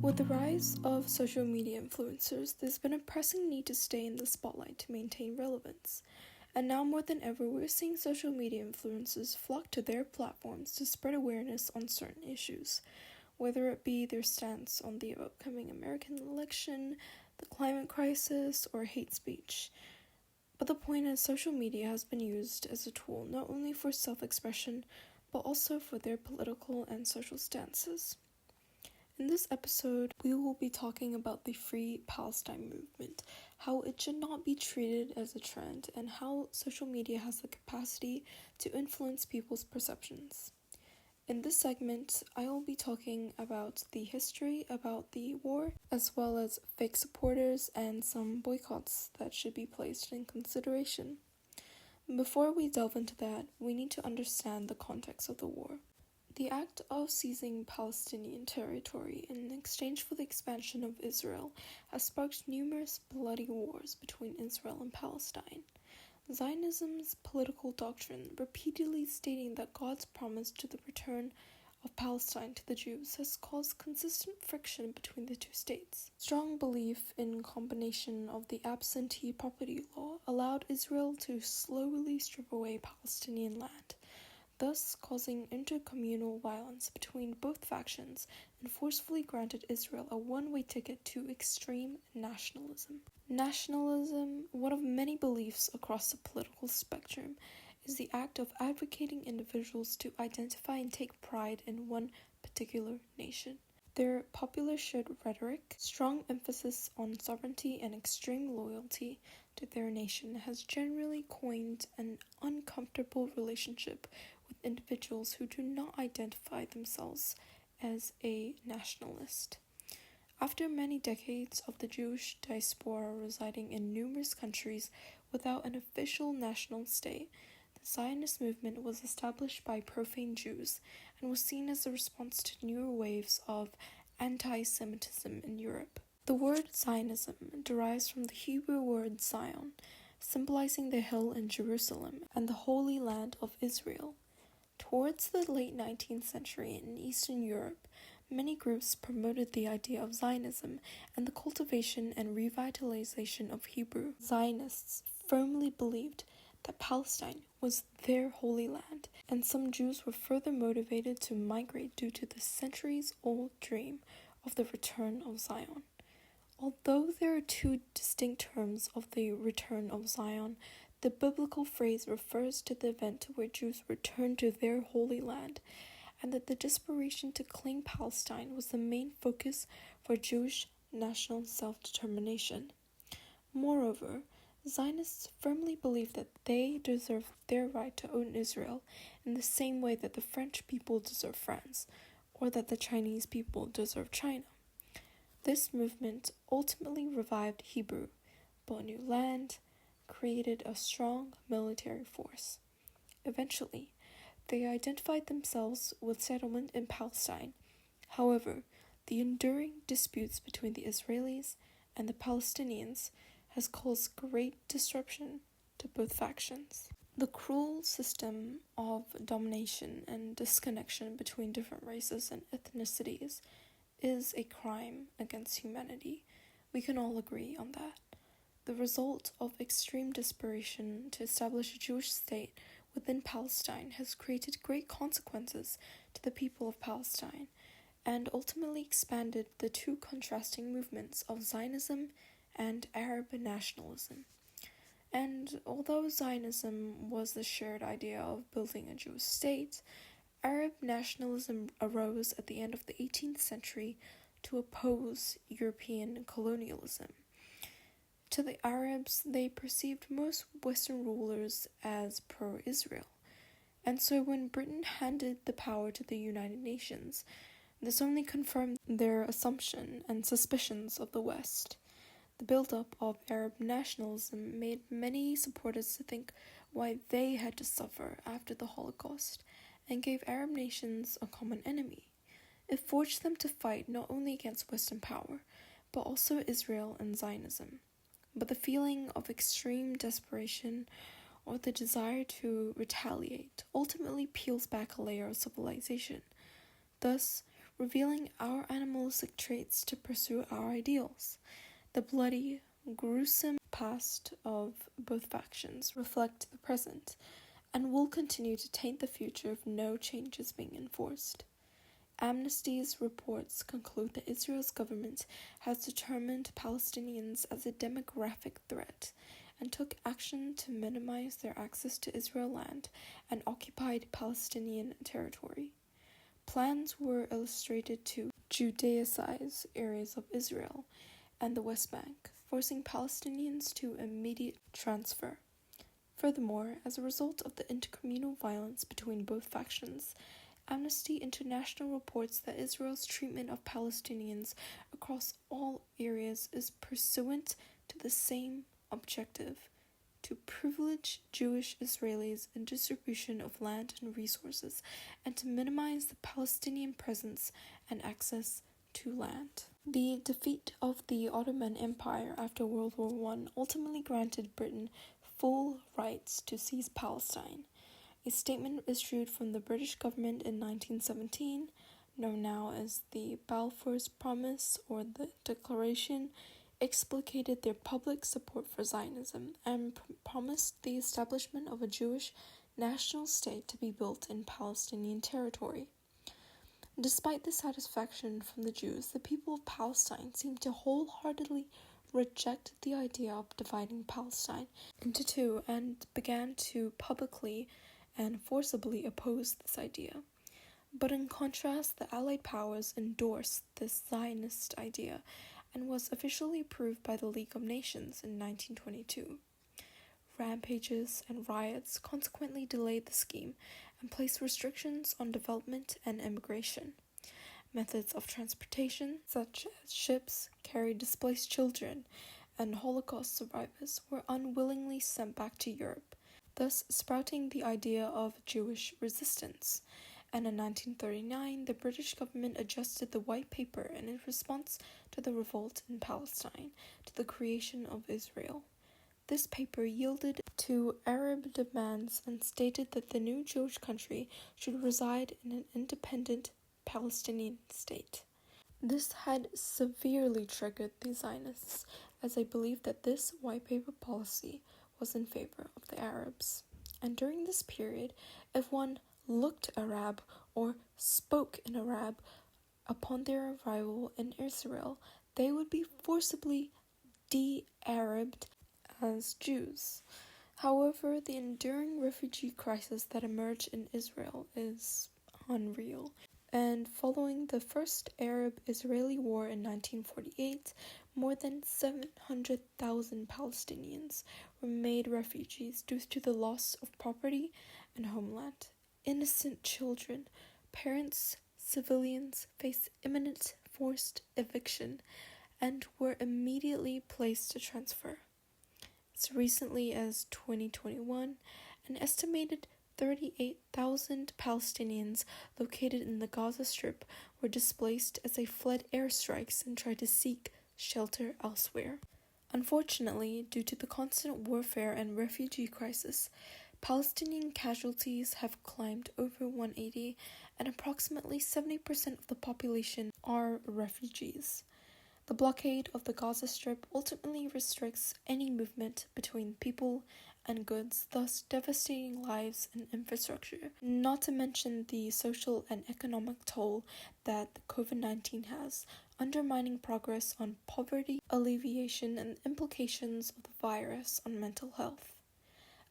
With the rise of social media influencers, there's been a pressing need to stay in the spotlight to maintain relevance. And now more than ever, we're seeing social media influencers flock to their platforms to spread awareness on certain issues, whether it be their stance on the upcoming American election, the climate crisis, or hate speech. But the point is, social media has been used as a tool not only for self-expression, but also for their political and social stances. In this episode, we will be talking about the Free Palestine movement, how it should not be treated as a trend, and how social media has the capacity to influence people's perceptions. In this segment, I will be talking about the history about the war, as well as fake supporters and some boycotts that should be placed in consideration. Before we delve into that, we need to understand the context of the war. The act of seizing Palestinian territory in exchange for the expansion of Israel has sparked numerous bloody wars between Israel and Palestine. Zionism's political doctrine, repeatedly stating that God's promise to the return of Palestine to the Jews, has caused consistent friction between the two states. Strong belief in combination of the absentee property law allowed Israel to slowly strip away Palestinian land, thus causing intercommunal violence between both factions, and forcefully granted Israel a one-way ticket to extreme nationalism. Nationalism, one of many beliefs across the political spectrum, is the act of advocating individuals to identify and take pride in one particular nation. Their popular shared rhetoric, strong emphasis on sovereignty, and extreme loyalty to their nation has generally coined an uncomfortable relationship with individuals who do not identify themselves as a nationalist. After many decades of the Jewish diaspora residing in numerous countries without an official national state, the Zionist movement was established by profane Jews and was seen as a response to newer waves of anti-Semitism in Europe. The word Zionism derives from the Hebrew word Zion, symbolizing the hill in Jerusalem and the Holy Land of Israel. Towards the late 19th century in Eastern Europe, many groups promoted the idea of Zionism and the cultivation and revitalization of Hebrew. Zionists firmly believed that Palestine was their holy land, and some Jews were further motivated to migrate due to the centuries-old dream of the return of Zion. Although there are two distinct terms of the return of Zion, the biblical phrase refers to the event where Jews returned to their holy land, and that the desperation to claim Palestine was the main focus for Jewish national self-determination. Moreover, Zionists firmly believe that they deserve their right to own Israel in the same way that the French people deserve France, or that the Chinese people deserve China. This movement ultimately revived Hebrew, bought new land, created a strong military force. Eventually, they identified themselves with settlement in Palestine. However, the enduring disputes between the Israelis and the Palestinians has caused great disruption to both factions. The cruel system of domination and disconnection between different races and ethnicities is a crime against humanity. We can all agree on that. The result of extreme desperation to establish a Jewish state within Palestine has created great consequences to the people of Palestine, and ultimately expanded the two contrasting movements of Zionism and Arab nationalism. And although Zionism was the shared idea of building a Jewish state, Arab nationalism arose at the end of the 18th century to oppose European colonialism. To the Arabs, they perceived most Western rulers as pro-Israel, and so when Britain handed the power to the United Nations, this only confirmed their assumption and suspicions of the West. The build-up of Arab nationalism made many supporters to think why they had to suffer after the Holocaust, and gave Arab nations a common enemy. It forced them to fight not only against Western power, but also Israel and Zionism. But the feeling of extreme desperation or the desire to retaliate ultimately peels back a layer of civilization, thus revealing our animalistic traits to pursue our ideals. The bloody, gruesome past of both factions reflect the present, and will continue to taint the future if no changes being enforced. Amnesty's reports conclude that Israel's government has determined Palestinians as a demographic threat and took action to minimize their access to Israel land and occupied Palestinian territory. Plans were illustrated to Judaicize areas of Israel and the West Bank, forcing Palestinians to immediate transfer. Furthermore, as a result of the intercommunal violence between both factions, Amnesty International reports that Israel's treatment of Palestinians across all areas is pursuant to the same objective: to privilege Jewish Israelis in distribution of land and resources, and to minimize the Palestinian presence and access to land. The defeat of the Ottoman Empire after World War I ultimately granted Britain full rights to seize Palestine. A statement issued from the British government in 1917, known now as the Balfour's Promise or the Declaration, explicated their public support for Zionism and promised the establishment of a Jewish national state to be built in Palestinian territory. Despite the satisfaction from the Jews, the people of Palestine seemed to wholeheartedly reject the idea of dividing Palestine into two and began to publicly and forcibly oppose this idea. But in contrast, the Allied powers endorsed this Zionist idea and was officially approved by the League of Nations in 1922. Rampages and riots consequently delayed the scheme and placed restrictions on development and immigration. Methods of transportation, such as ships, carried displaced children, and Holocaust survivors were unwillingly sent back to Europe, thus sprouting the idea of Jewish resistance. And in 1939, the British government adjusted the White Paper in response to the revolt in Palestine to the creation of Israel. This paper yielded to Arab demands and stated that the new Jewish country should reside in an independent Palestinian state. This had severely triggered the Zionists, as they believed that this white paper policy was in favor of the Arabs. And during this period, if one looked Arab or spoke in Arab upon their arrival in Israel, they would be forcibly de-Arabed as Jews. However, the enduring refugee crisis that emerged in Israel is unreal. And following the First Arab-Israeli War in 1948, more than 700,000 Palestinians were made refugees due to the loss of property and homeland. Innocent children, parents, civilians faced imminent forced eviction and were immediately placed to transfer. As recently as 2021, an estimated 38,000 Palestinians located in the Gaza Strip were displaced as they fled airstrikes and tried to seek shelter elsewhere. Unfortunately, due to the constant warfare and refugee crisis, Palestinian casualties have climbed over 180, and approximately 70% of the population are refugees. The blockade of the Gaza Strip ultimately restricts any movement between people and goods, thus devastating lives and infrastructure, not to mention the social and economic toll that COVID-19 has, undermining progress on poverty alleviation and implications of the virus on mental health.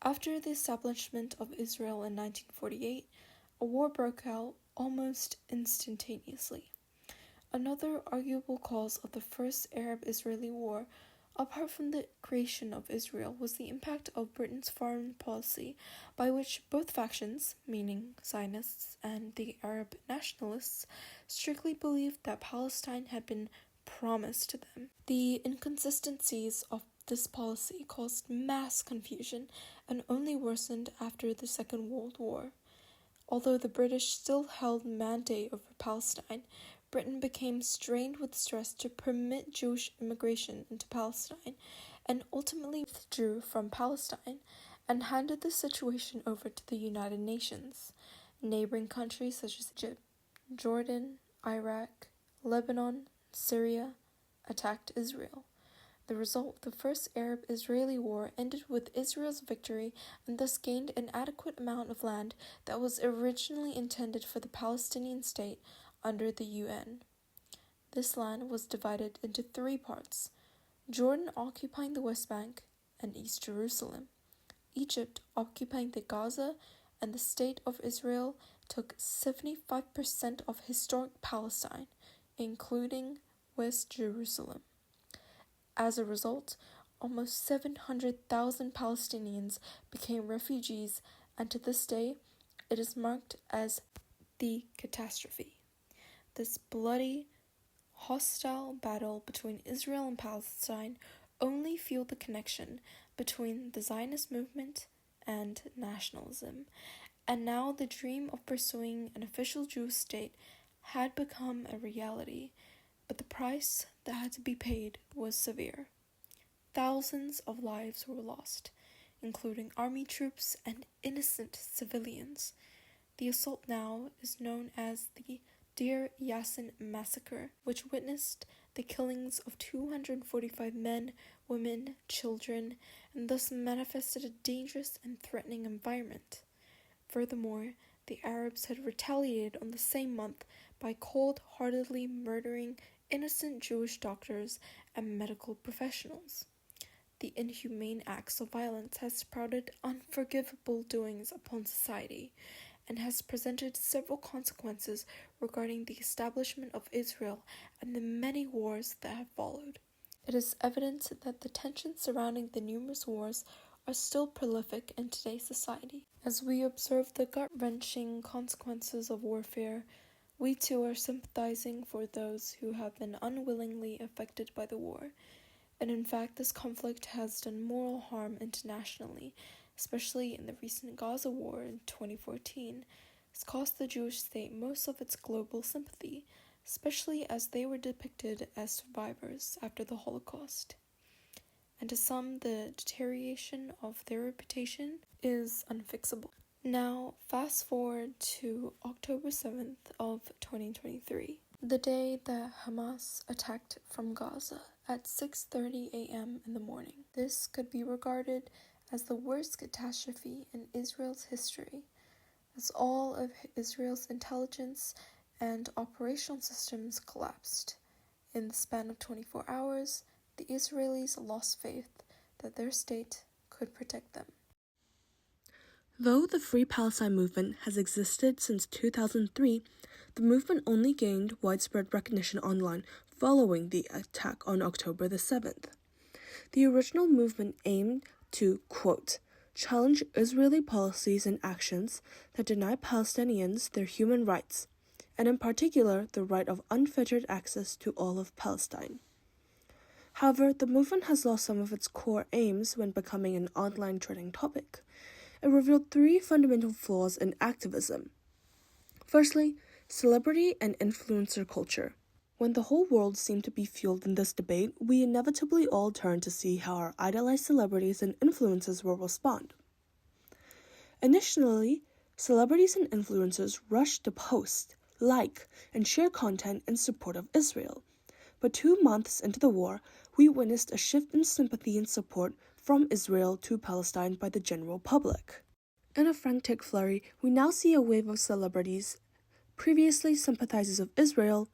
After the establishment of Israel in 1948, a war broke out almost instantaneously. Another arguable cause of the First Arab-Israeli War, apart from the creation of Israel, was the impact of Britain's foreign policy, by which both factions, meaning Zionists and the Arab nationalists, strictly believed that Palestine had been promised to them. The inconsistencies of this policy caused mass confusion and only worsened after the Second World War. Although the British still held mandate over Palestine, Britain became strained with stress to permit Jewish immigration into Palestine and ultimately withdrew from Palestine and handed the situation over to the United Nations. Neighboring countries such as Egypt, Jordan, Iraq, Lebanon, Syria attacked Israel. The result, the First Arab-Israeli War, ended with Israel's victory and thus gained an adequate amount of land that was originally intended for the Palestinian state under the UN. This land was divided into three parts: Jordan occupying the West Bank and East Jerusalem, Egypt occupying the Gaza, and the State of Israel took 75% of historic Palestine, including West Jerusalem. As a result, almost 700,000 Palestinians became refugees, and to this day, it is marked as the catastrophe. This bloody, hostile battle between Israel and Palestine only fueled the connection between the Zionist movement and nationalism, and now the dream of pursuing an official Jewish state had become a reality, but the price that had to be paid was severe. Thousands of lives were lost, including army troops and innocent civilians. The assault now is known as the Deir Yassin massacre, which witnessed the killings of 245 men, women, children, and thus manifested a dangerous and threatening environment. Furthermore, the Arabs had retaliated on the same month by cold-heartedly murdering innocent Jewish doctors and medical professionals. The inhumane acts of violence has sprouted unforgivable doings upon society, and has presented several consequences regarding the establishment of Israel and the many wars that have followed. It is evident that the tensions surrounding the numerous wars are still prolific in today's society. As we observe the gut-wrenching consequences of warfare, we too are sympathizing for those who have been unwillingly affected by the war. And in fact, this conflict has done moral harm internationally, especially in the recent Gaza war in 2014. It's cost the Jewish state most of its global sympathy, especially as they were depicted as survivors after the Holocaust. And to some, the deterioration of their reputation is unfixable. Now, fast forward to October 7th of 2023, the day that Hamas attacked from Gaza at 6:30 a.m. in the morning. This could be regarded as the worst catastrophe in Israel's history, as all of Israel's intelligence and operational systems collapsed. In the span of 24 hours, the Israelis lost faith that their state could protect them. Though the Free Palestine movement has existed since 2003, the movement only gained widespread recognition online following the attack on October the 7th. The original movement aimed to, quote, challenge Israeli policies and actions that deny Palestinians their human rights, and in particular the right of unfettered access to all of Palestine. However, the movement has lost some of its core aims when becoming an online trending topic. It revealed three fundamental flaws in activism. Firstly, celebrity and influencer culture. When the whole world seemed to be fueled in this debate, we inevitably all turned to see how our idolized celebrities and influencers will respond. Initially, celebrities and influencers rushed to post, like, and share content in support of Israel. But 2 months into the war, we witnessed a shift in sympathy and support from Israel to Palestine by the general public. In a frantic flurry, we now see a wave of celebrities, previously sympathizers of Israel,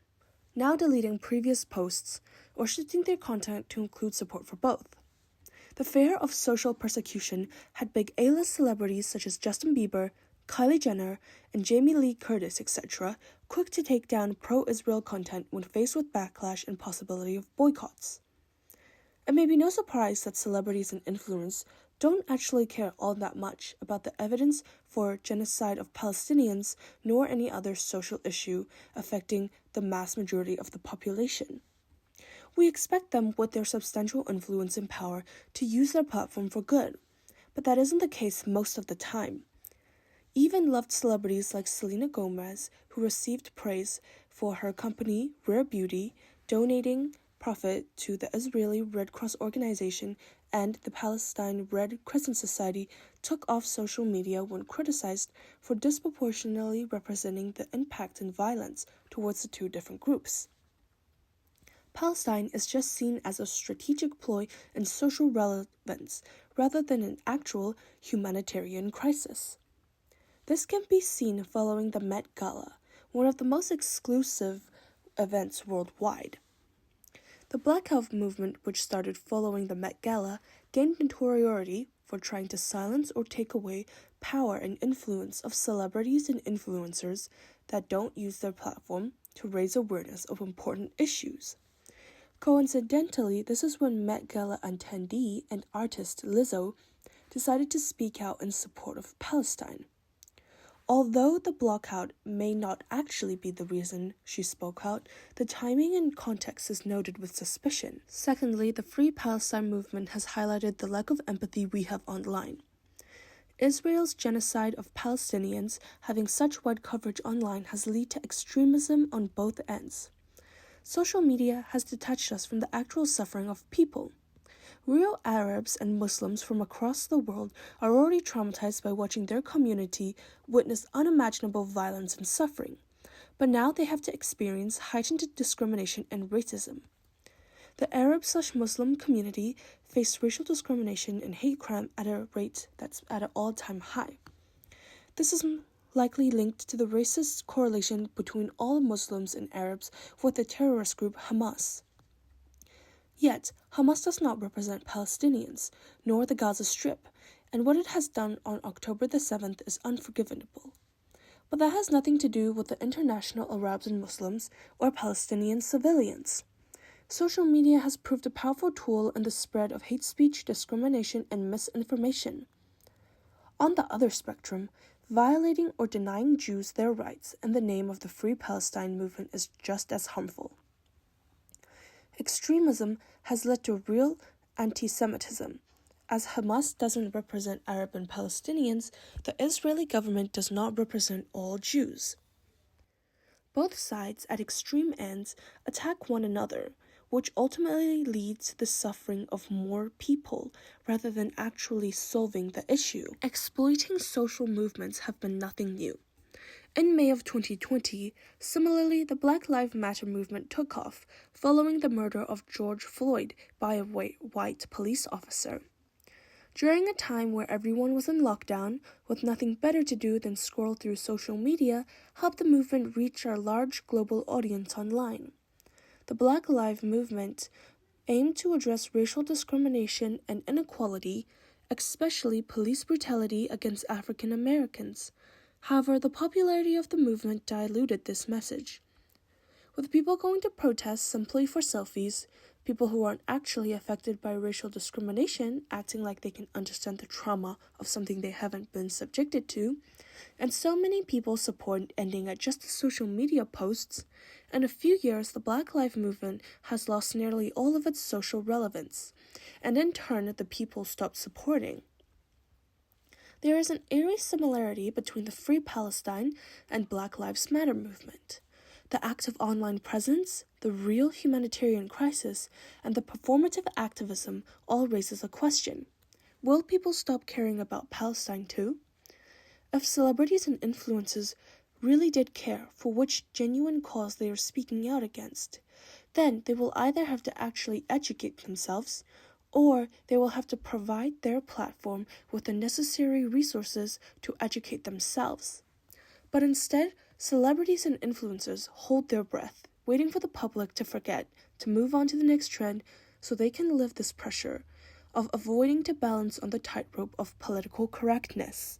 now deleting previous posts or shifting their content to include support for both. The fear of social persecution had big A-list celebrities such as Justin Bieber, Kylie Jenner, and Jamie Lee Curtis, etc., quick to take down pro-Israel content when faced with backlash and possibility of boycotts. It may be no surprise that celebrities and influencers don't actually care all that much about the evidence for genocide of Palestinians nor any other social issue affecting the mass majority of the population. We expect them, with their substantial influence and power, to use their platform for good, but that isn't the case most of the time. Even loved celebrities like Selena Gomez, who received praise for her company, Rare Beauty, donating prophet to the Israeli Red Cross Organization and the Palestine Red Crescent Society, took off social media when criticized for disproportionately representing the impact and violence towards the two different groups. Palestine is just seen as a strategic ploy and social relevance rather than an actual humanitarian crisis. This can be seen following the Met Gala, one of the most exclusive events worldwide. The Blackout movement, which started following the Met Gala, gained notoriety for trying to silence or take away power and influence of celebrities and influencers that don't use their platform to raise awareness of important issues. Coincidentally, this is when Met Gala attendee and artist Lizzo decided to speak out in support of Palestine. Although the blockout may not actually be the reason she spoke out, the timing and context is noted with suspicion. Secondly, the Free Palestine movement has highlighted the lack of empathy we have online. Israel's genocide of Palestinians having such wide coverage online has led to extremism on both ends. Social media has detached us from the actual suffering of people. Real Arabs and Muslims from across the world are already traumatized by watching their community witness unimaginable violence and suffering, but now they have to experience heightened discrimination and racism. The Arab/Muslim community faced racial discrimination and hate crime at a rate that's at an all-time high. This is likely linked to the racist correlation between all Muslims and Arabs with the terrorist group Hamas. Yet, Hamas does not represent Palestinians, nor the Gaza Strip, and what it has done on October the 7th is unforgivable. But that has nothing to do with the international Arabs and Muslims or Palestinian civilians. Social media has proved a powerful tool in the spread of hate speech, discrimination, and misinformation. On the other spectrum, violating or denying Jews their rights in the name of the Free Palestine movement is just as harmful. Extremism has led to real anti-Semitism. As Hamas doesn't represent Arab and Palestinians, the Israeli government does not represent all Jews. Both sides at extreme ends attack one another, which ultimately leads to the suffering of more people rather than actually solving the issue. Exploiting social movements have been nothing new. In May of 2020, similarly, the Black Lives Matter movement took off following the murder of George Floyd by a white police officer. During a time where everyone was in lockdown, with nothing better to do than scroll through social media, helped the movement reach our large global audience online. The Black Lives Movement aimed to address racial discrimination and inequality, especially police brutality against African Americans. However, the popularity of the movement diluted this message. With people going to protests simply for selfies, people who aren't actually affected by racial discrimination acting like they can understand the trauma of something they haven't been subjected to, and so many people support ending at just social media posts, in a few years the Black Lives Movement has lost nearly all of its social relevance, and in turn the people stopped supporting. There is an eerie similarity between the Free Palestine and Black Lives Matter movement. The active online presence, the real humanitarian crisis, and the performative activism all raises a question. Will people stop caring about Palestine too? If celebrities and influencers really did care for which genuine cause they are speaking out against, then they will either have to actually educate themselves, or they will have to provide their platform with the necessary resources to educate themselves. But instead, celebrities and influencers hold their breath, waiting for the public to forget, to move on to the next trend, so they can live this pressure of avoiding to balance on the tightrope of political correctness.